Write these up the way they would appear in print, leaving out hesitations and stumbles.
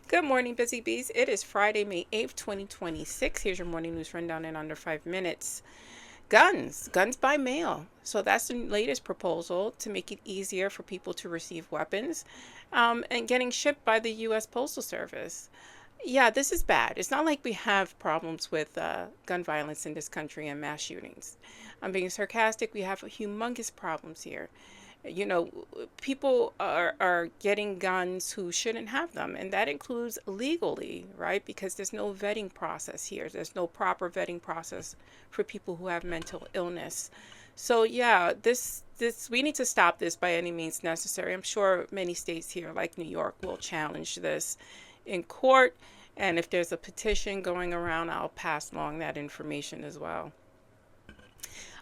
Good morning, Busy Bees. It is Friday, May 8th, 2026. Here's your morning news rundown in under 5 minutes. Guns by mail. So that's the latest proposal to make it easier for people to receive weapons and getting shipped by the U.S. Postal Service. Yeah, this is bad. It's not like we have problems with gun violence in this country and mass shootings. I'm being sarcastic. We have humongous problems here. You know, people are getting guns who shouldn't have them, and that includes legally, right? Because there's no vetting process here. There's no proper vetting process for people who have mental illness. So yeah, this we need to stop this by any means necessary. I'm sure many states here, like New York, will challenge this in court. And if there's a petition going around, I'll pass along that information as well.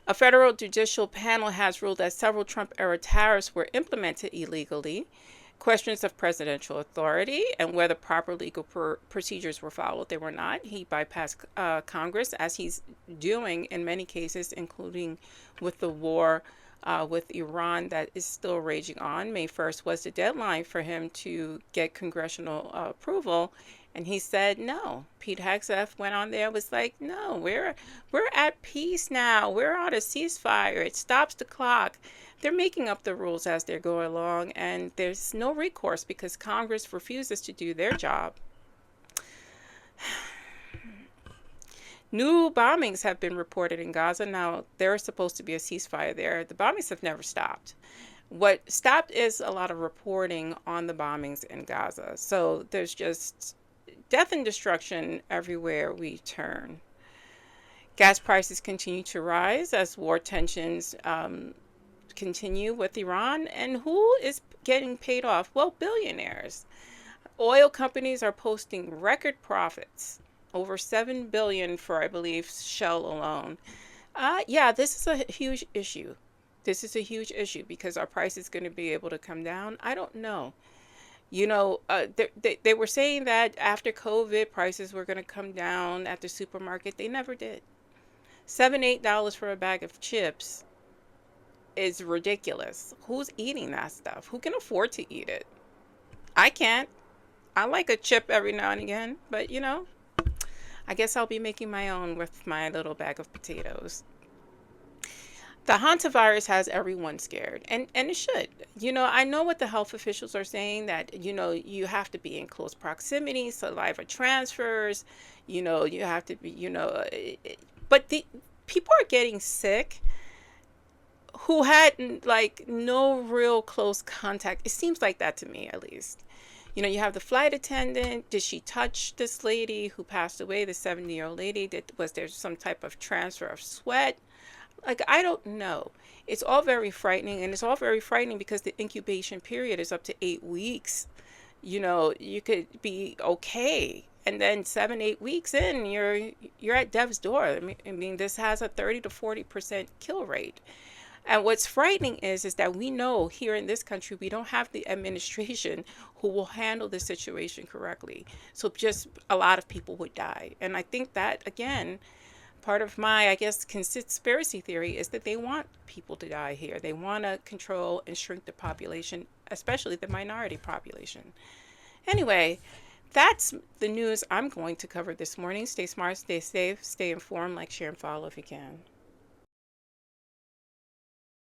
A federal judicial panel has ruled that several Trump era tariffs were implemented illegally. Questions of presidential authority and whether proper legal procedures were followed. They were not. He bypassed Congress, as he's doing in many cases, including with the war with Iran that is still raging on. May 1st was the deadline for him to get congressional approval. And he said no. Pete Hegseth went on there, was like, no, we're at peace now. We're on a ceasefire. It stops the clock. They're making up the rules as they're going along, and there's no recourse because Congress refuses to do their job. New bombings have been reported in Gaza. Now, there's supposed to be a ceasefire there. The bombings have never stopped. What stopped is a lot of reporting on the bombings in Gaza. So there's just death and destruction everywhere we turn. Gas prices continue to rise as war tensions continue with Iran. And who is getting paid off? Well, billionaires. Oil companies are posting record profits, over $7 billion for, I believe, Shell alone. Yeah, this is a huge issue. This is a huge issue because our price is going to be able to come down. I don't know. They were saying that after COVID, prices were going to come down at the supermarket. They never did. $7, $8 for a bag of chips is ridiculous. Who's eating that stuff? Who can afford to eat it? I can't. I like a chip every now and again, but I guess I'll be making my own with my little bag of potatoes. The Hantavirus has everyone scared, and it should. I know what the health officials are saying, that, you have to be in close proximity, saliva transfers, you have to be, but the people are getting sick who had like no real close contact. It seems like that to me, at least. You have the flight attendant. Did she touch this lady who passed away, the 70-year-old lady? Was there some type of transfer of sweat? Like, I don't know. It's all very frightening, and it's all very frightening because the incubation period is up to 8 weeks. You could be okay, and then 7, 8 weeks in, you're at death's door. I mean, this has a 30 to 40% kill rate. And what's frightening is that we know here in this country, we don't have the administration who will handle the situation correctly. So just a lot of people would die. And I think that, again, part of my, I guess, conspiracy theory is that they want people to die here. They want to control and shrink the population, especially the minority population. Anyway, that's the news I'm going to cover this morning. Stay smart, stay safe, stay informed, like, share, and follow if you can.